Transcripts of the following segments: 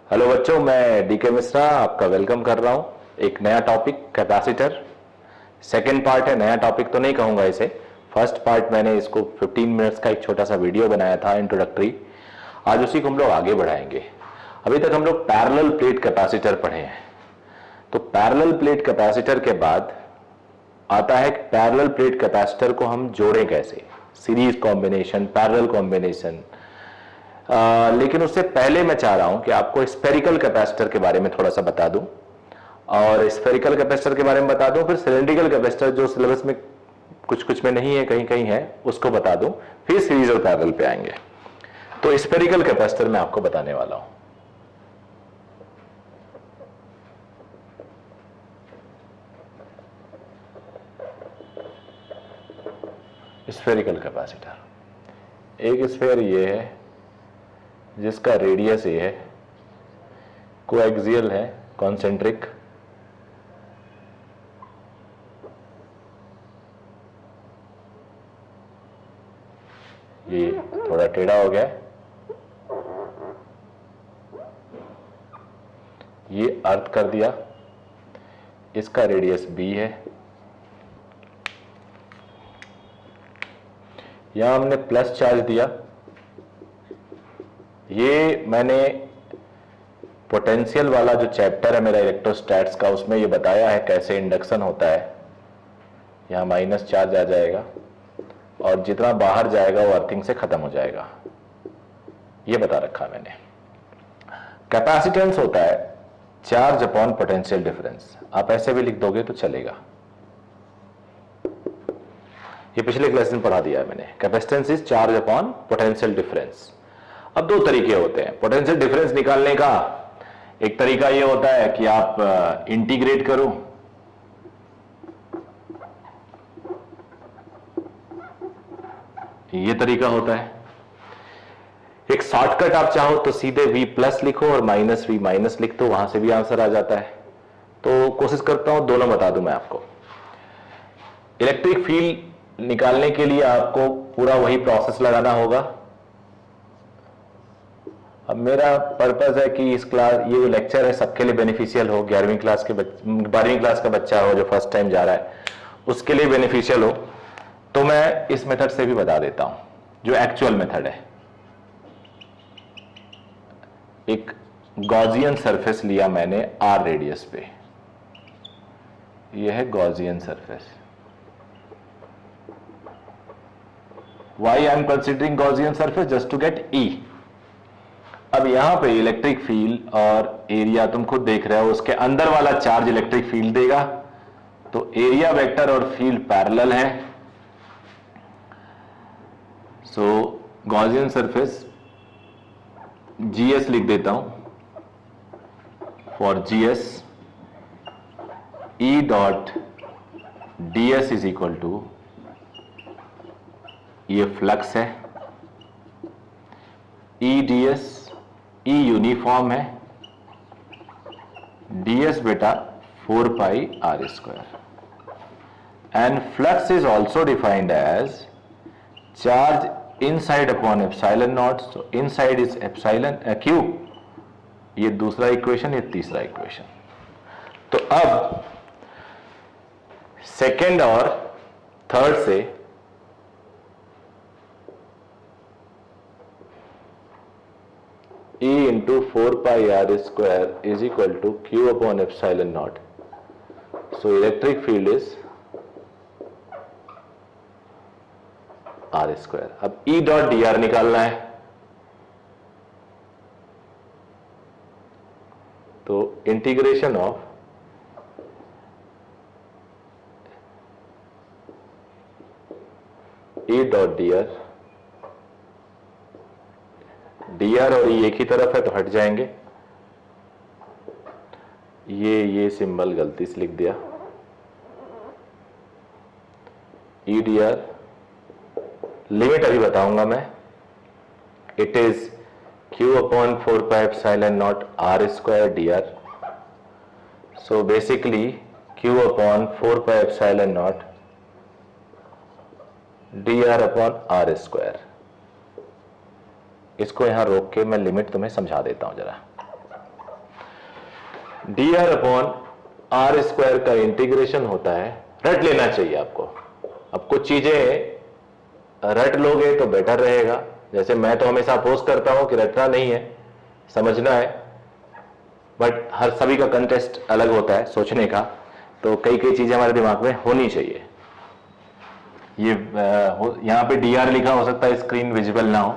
Hello बच्चों, मैं DK Mishra आपका वेलकम कर रहा हूं। एक नया टॉपिक कैपेसिटर, सेकंड पार्ट है। नया टॉपिक तो नहीं कहूंगा इसे, फर्स्ट पार्ट मैंने इसको 15 मिनट्स का एक छोटा सा वीडियो बनाया था इंट्रोडक्टरी। आज उसी को हम लोग आगे बढ़ाएंगे। अभी तक हम लोग पैरेलल प्लेट कैपेसिटर पढ़े हैं। तो पैरेलल प्लेट कैपेसिटर के बाद आता है पैरेलल प्लेट कैपेसिटर को हम जोड़ें कैसे, सीरीज कॉम्बिनेशन, पैरेलल कॉम्बिनेशन। लेकिन उससे पहले मैं चाह रहा हूं कि आपको स्फेरिकल कैपेसिटर के बारे में थोड़ा सा बता दूं, और स्फेरिकल कैपेसिटर के बारे में बता दूं, फिर सिलेंड्रिकल कैपेसिटर जो सिलेबस में कुछ कुछ में नहीं है, कहीं कहीं है, उसको बता दूं, फिर सीरीज और पैरेलल पे आएंगे। तो स्फेरिकल कैपेसिटर मैं आपको बताने वाला हूं। स्फेरिकल कैपेसिटर, एक स्फेयर ये है जिसका रेडियस ये है, कोएक्सियल है, कॉन्सेंट्रिक। ये थोड़ा टेढ़ा हो गया, ये अर्थ कर दिया, इसका रेडियस b है। यहां हमने प्लस चार्ज दिया। ये मैंने पोटेंशियल वाला जो चैप्टर है मेरा इलेक्ट्रोस्टैट्स का, उसमें ये बताया है कैसे इंडक्शन होता है। यहां माइनस चार्ज आ जाएगा और जितना बाहर जाएगा वो अर्थिंग से खत्म हो जाएगा, ये बता रखा है मैंने। कैपेसिटेंस होता है चार्ज अपॉन पोटेंशियल डिफरेंस। आप ऐसे भी लिख दोगे तो चलेगा, ये पिछले क्लास में पढ़ा दिया है मैंने। Capacitance is charge upon potential difference. अब दो तरीके होते हैं पोटेंशियल डिफरेंस निकालने का। एक तरीका यह होता है कि आप इंटीग्रेट करो, यह तरीका होता है। एक शॉर्टकट आप चाहो तो सीधे v प्लस लिखो और माइनस v माइनस लिख दो, वहां से भी आंसर आ जाता है। तो कोशिश करता हूं दोनों बता दूं मैं आपको। इलेक्ट्रिक फील्ड निकालने के लिए आपको पूरा वही प्रोसेस लगाना होगा। अब मेरा पर्पस है कि इस क्लास, ये जो लेक्चर है सबके लिए बेनिफिशियल हो। 11वीं क्लास के 12वीं क्लास का बच्चा हो जो फर्स्ट टाइम जा रहा है, उसके लिए बेनिफिशियल हो। तो मैं इस मेथड से भी बता देता हूं, जो एक्चुअल मेथड है। एक गॉसियन सरफेस लिया मैंने r रेडियस पे, यह है Gaussian surface. Why I am considering Gaussian surface? Just to get E। अब यहां पे इलेक्ट्रिक फील्ड और एरिया तुम खुद देख रहे हो, उसके अंदर वाला चार्ज इलेक्ट्रिक फील्ड देगा। तो एरिया वेक्टर और फील्ड पैरेलल है। सो गॉसियन सरफेस GS लिख देता हूं। For GS E dot DS is equal to, ये फ्लक्स है, EDS, E यूनिफॉर्म है, ds बेटा 4 pi r square, and flux is also defined as charge inside upon epsilon naught. So inside is epsilon q। ये दूसरा equation, ये तीसरा equation. तो अब सेकेंड और थर्ड से E into 4 pi r square is equal to q upon epsilon naught. So electric field is r square. अब E dot dr निकालना है, तो integration of E dot dr, dr और E एक ही तरफ है तो हट जाएंगे। ये सिंबल गलती से लिख दिया। E dr, लिमिट अभी बताऊंगा मैं। It is q upon 4 pi epsilon not r square dr। So basically q upon 4 pi epsilon not dr upon r square. इसको यहां रोक के मैं लिमिट तुम्हें समझा देता हूं जरा। dr अपॉन आर स्क्वायर का इंटीग्रेशन होता है, रट लेना चाहिए आपको। अब कुछ चीजें रट लोगे तो बेटर रहेगा, जैसे मैं तो हमेशा अपोज करता हूं कि रटना नहीं है, समझना है, बट हर सभी का कंटेस्ट अलग होता है सोचने का, तो कई कई चीजें हमारे दिमाग में होनी चाहिए। ये यहां पे dr लिखा हो सकता है, स्क्रीन विजिबल ना हो,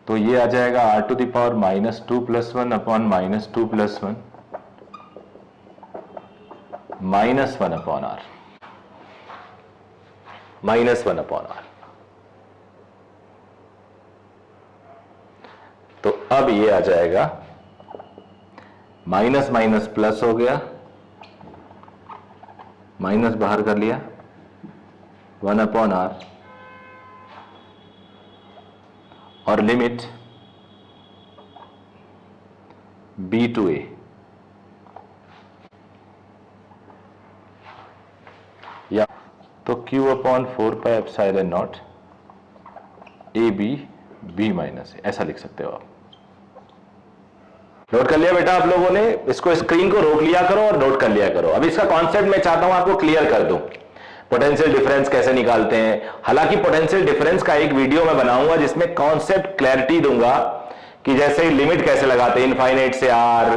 तो ये आ जाएगा r to the power -2+1 upon -2+1 -1 upon r, -1 upon r। तो अब ये आ जाएगा माइनस माइनस प्लस हो गया, माइनस बाहर कर लिया, 1 अपॉन r, और लिमिट b टू a। या तो q upon 4 pi epsilon naught A B B minus A, ऐसा लिख सकते हो आप। नोट कर लिया बेटा आप लोगों ने? इसको स्क्रीन को रोक लिया करो और नोट कर लिया करो। अब इसका कॉन्सेप्ट मैं चाहता हूं आपको क्लियर कर दूं, पोटेंशियल डिफरेंस कैसे निकालते हैं। हालांकि पोटेंशियल डिफरेंस का एक वीडियो मैं बनाऊंगा जिसमें कॉन्सेप्ट क्लैरिटी दूंगा कि जैसे लिमिट कैसे लगाते हैं, इनफाइनाइट से R,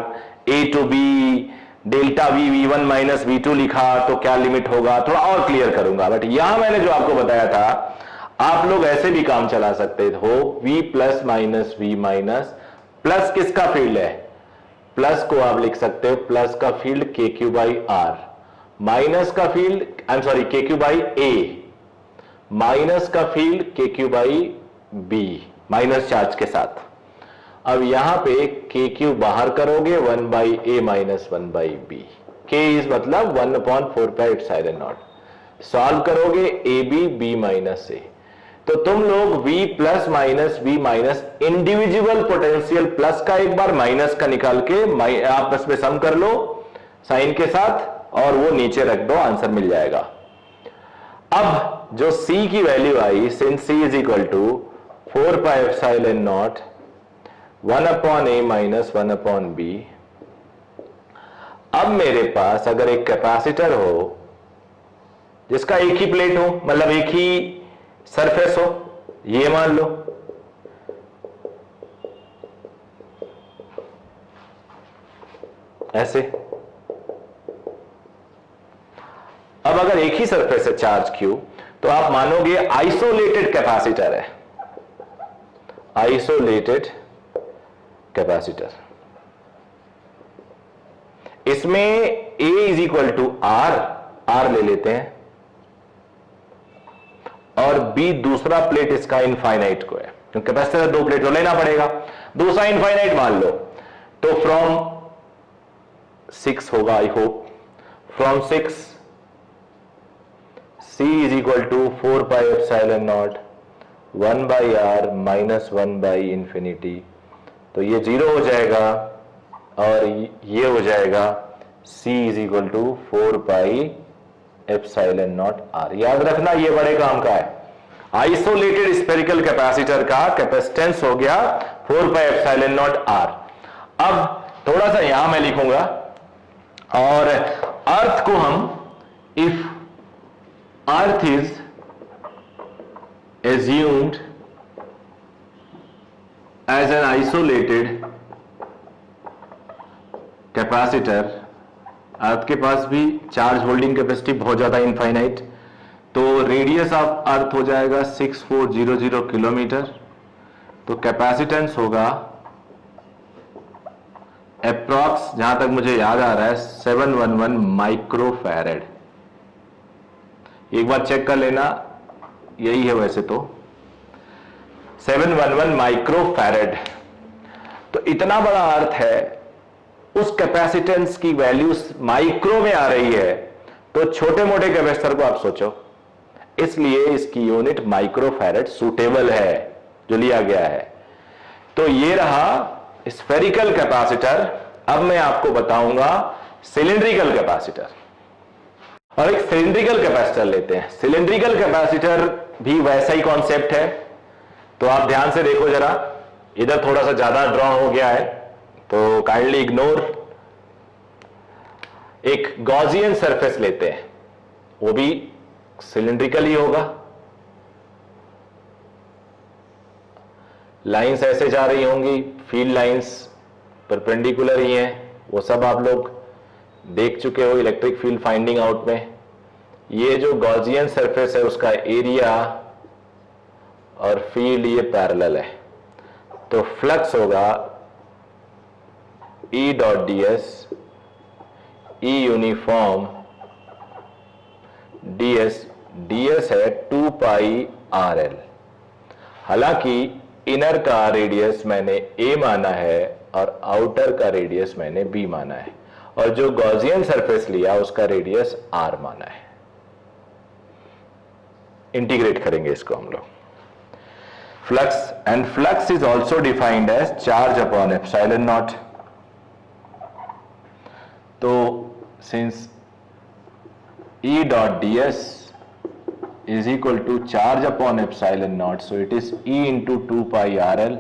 A to B, delta V V one minus V two लिखा तो क्या लिमिट होगा, थोड़ा और क्लियर करूंगा। बट यहां मैंने जो आपको बताया था, आप लोग ऐसे भी काम चला सकते हो, v plus minus V minus, plus किसका फील्ड है, प्लस को आप लिख सकते हो प्लस का field k q by are, minus का field I am sorry k q by a, minus का field k q by b, minus charge के साथ। अब यहां पे के क्यू बाहर करोगे 1 by a minus 1 by b, k is मतलब 1 upon 4 pi epsilon naught, solve करोगे a B B minus a, तो तुम लोग v plus minus v minus individual potential plus का एक बार माइनस का निकाल के आपस में सम कर लो साइन के साथ, और वो नीचे रख दो, आंसर मिल जाएगा। अब जो c की वैल्यू आई, since c is equal to 4 pi epsilon naught 1 upon a minus 1 upon b, अब मेरे पास अगर एक कैपेसिटर हो जिसका एक ही प्लेट हो, मतलब एक ही सरफेस हो, ये मान लो, ऐसे। अब अगर एक ही सरफेस है चार्ज क्यू, तो आप मानोगे आइसोलेटेड कैपेसिटर है, आइसोलेटेड कैपेसिटर। इसमें A is equal to R ले लेते हैं, और B दूसरा प्लेट इसका इनफाइनाइट को है, क्योंकि कैपेसिटर 2 प्लेट को लेना पड़ेगा, दूसरा इनफाइनाइट मान लो, तो फ्रॉम 6 होगा, I hope, from 6 C is equal to 4 pi epsilon naught 1 by are minus 1 by infinity, तो ये 0 हो जाएगा, और ये हो जाएगा C is equal to 4 pi epsilon naught R. याद रखना ये बड़े काम का है, आइसोलेटेड स्फेरिकल कैपेसिटर का कैपेसिटेंस हो गया 4 पाई एप्सिलॉन नॉट आर। अब थोड़ा सा यहां मैं लिखूंगा, और अर्थ को हम, if earth is assumed as an isolated capacitor, अर्थ के पास भी चार्ज होल्डिंग कैपेसिटी बहुत ज्यादा इनफाइनाइट, तो रेडियस ऑफ अर्थ हो जाएगा 6400 किलोमीटर, तो कैपेसिटेंस होगा अप्रॉक्स, जहां तक मुझे याद आ रहा है 711 माइक्रोफैरेड। एक बार चेक कर लेना, यही है वैसे तो 711 माइक्रोफैरेड। तो इतना बड़ा अर्थ है, उस कैपेसिटेंस की वैल्यू माइक्रो में आ रही है, तो छोटे मोटे कैपेसिटर को आप सोचो, इसलिए इसकी यूनिट माइक्रोफैरेड सूटेबल है जो लिया गया है। तो ये रहा स्फेरिकल कैपेसिटर। अब मैं आपको बताऊंगा सिलिंड्रिकल कैपेसिटर, और एक सिलिंड्रिकल कैपेसिटर लेते हैं। सिलिंड्रिकल कैपेसिटर भी वैसा ही कॉन्सेप्ट है, तो आप ध्यान से देखो जरा, इधर थोड़ा सा ज्यादा ड्रॉ हो गया है तो काइंडली इग्नोर। एक गॉसियन सरफेस लेते हैं, वो भी सिलिंड्रिकल ही होगा, लाइंस ऐसे जा रही होंगी, फील्ड लाइंस परपेंडिकुलर ही हैं, वो सब आप लोग देख चुके हो इलेक्ट्रिक फील्ड फाइंडिंग आउट में। ये जो गॉसियन सरफेस है उसका एरिया और फील्ड ये पैरेलल है, तो फ्लक्स होगा E dot ds, E uniform ds है 2 पाई RL। हालांकि इनर का रेडियस मैंने A माना है और आउटर का रेडियस मैंने B माना है, और जो गॉसियन सरफेस लिया उसका रेडियस R माना है। इंटीग्रेट करेंगे इसको हम लोग। Flux, and flux is also defined as charge upon epsilon naught. तो since E dot ds is equal to charge upon epsilon naught, so it is E into 2 pi RL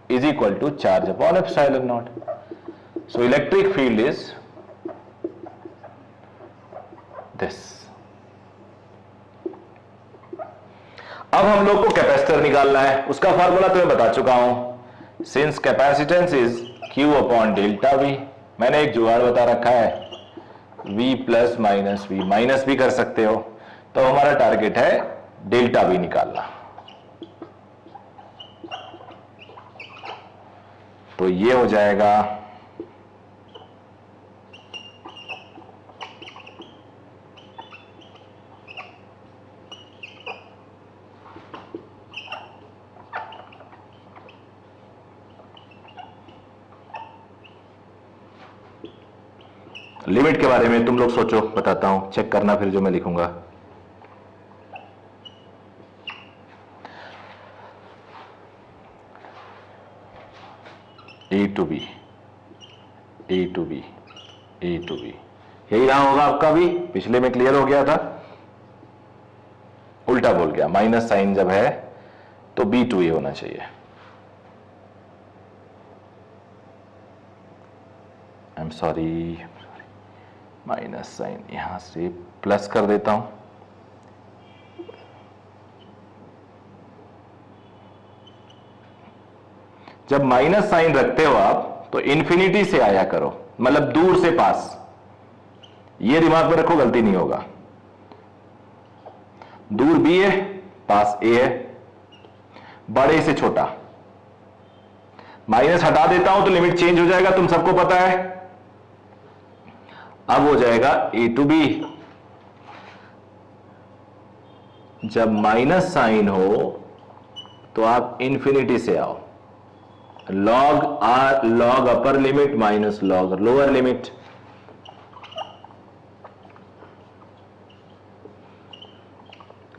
is equal to charge upon epsilon naught. So electric field is this. अब हम लोग को capacitor निकालना है, उसका formula तो मैं बता चुका हूं। Since capacitance is Q upon delta V, मैंने एक जुगाड़ बता रखा है, V plus minus V, minus भी कर सकते हो। तो हमारा टारगेट है डेल्टा V निकालना। तो ये हो जाएगा लिमिट के बारे में तुम लोग सोचो, बताता हूं, चेक करना फिर जो मैं लिखूंगा। A to B, A to B, A to B, यही रहा होगा आपका भी, पिछले में क्लियर हो गया था। उल्टा बोल गया, माइनस साइन जब है तो B to A होना चाहिए। I am sorry, minus sign यहां से प्लस कर देता हूं। जब माइनस साइन रखते हो आप तो इन्फिनिटी से आया करो, मतलब दूर से पास। ये दिमाग में रखो, गलती नहीं होगा। दूर B है, पास A है, बड़े से छोटा। माइनस हटा देता हूं तो लिमिट चेंज हो जाएगा, तुम सबको पता है। अब हो जाएगा A to B। जब माइनस साइन हो तो आप इन्फिनिटी से आओ, log R, log upper limit minus log lower limit.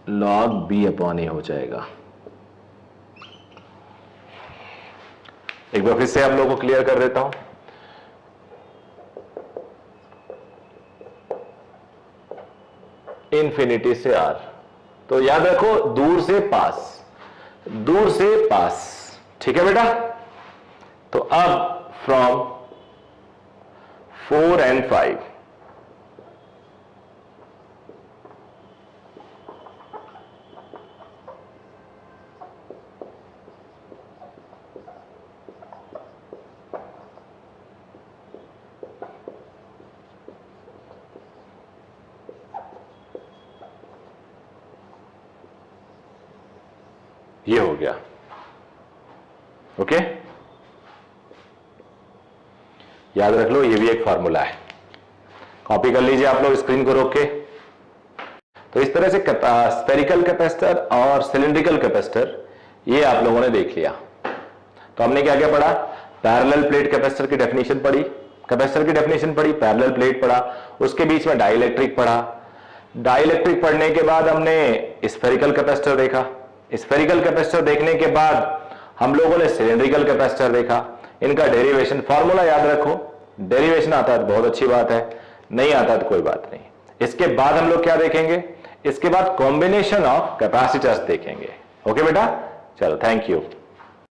Log B upon A हो जाएगा। एक बार फिर से आप लोगों को क्लियर कर देता हूं। इन्फिनिटी से R, तो याद रखो दूर से पास, दूर से पास, ठीक है बेटा। तो अब फ्रॉम 4 and 5, ये हो गया, ओके। याद रख लो, ये भी एक फार्मूला है, कॉपी कर लीजिए आप लोग स्क्रीन को रोक के। तो इस तरह से स्फेरिकल कैपेसिटर और सिलिंड्रिकल कैपेसिटर ये आप लोगों ने देख लिया। तो हमने क्या क्या पढ़ा? पैरेलल प्लेट कैपेसिटर की डेफिनेशन पढ़ी, कैपेसिटर की डेफिनेशन पढ़ी, पैरेलल प्लेट पढ़ा, उसके बीच में डाइलेक्ट्रिक पढ़ा। डाइलेक्ट्रिक पढ़ने के बाद हमने स्फेरिकल कैपेसिटर देखा। स्फेरिकल कैपेसिटर देखने के बाद हम लोगों ने सिलिंड्रिकल कैपेसिटर देखा। इनका डेरिवेशन फॉर्मूला याद रखो, डेरिवेशन आता है तो बहुत अच्छी बात है, नहीं आता तो कोई बात नहीं। इसके बाद हम लोग क्या देखेंगे? इसके बाद कॉम्बिनेशन ऑफ कैपेसिटर्स देखेंगे। ओके बेटा, चलो, थैंक यू।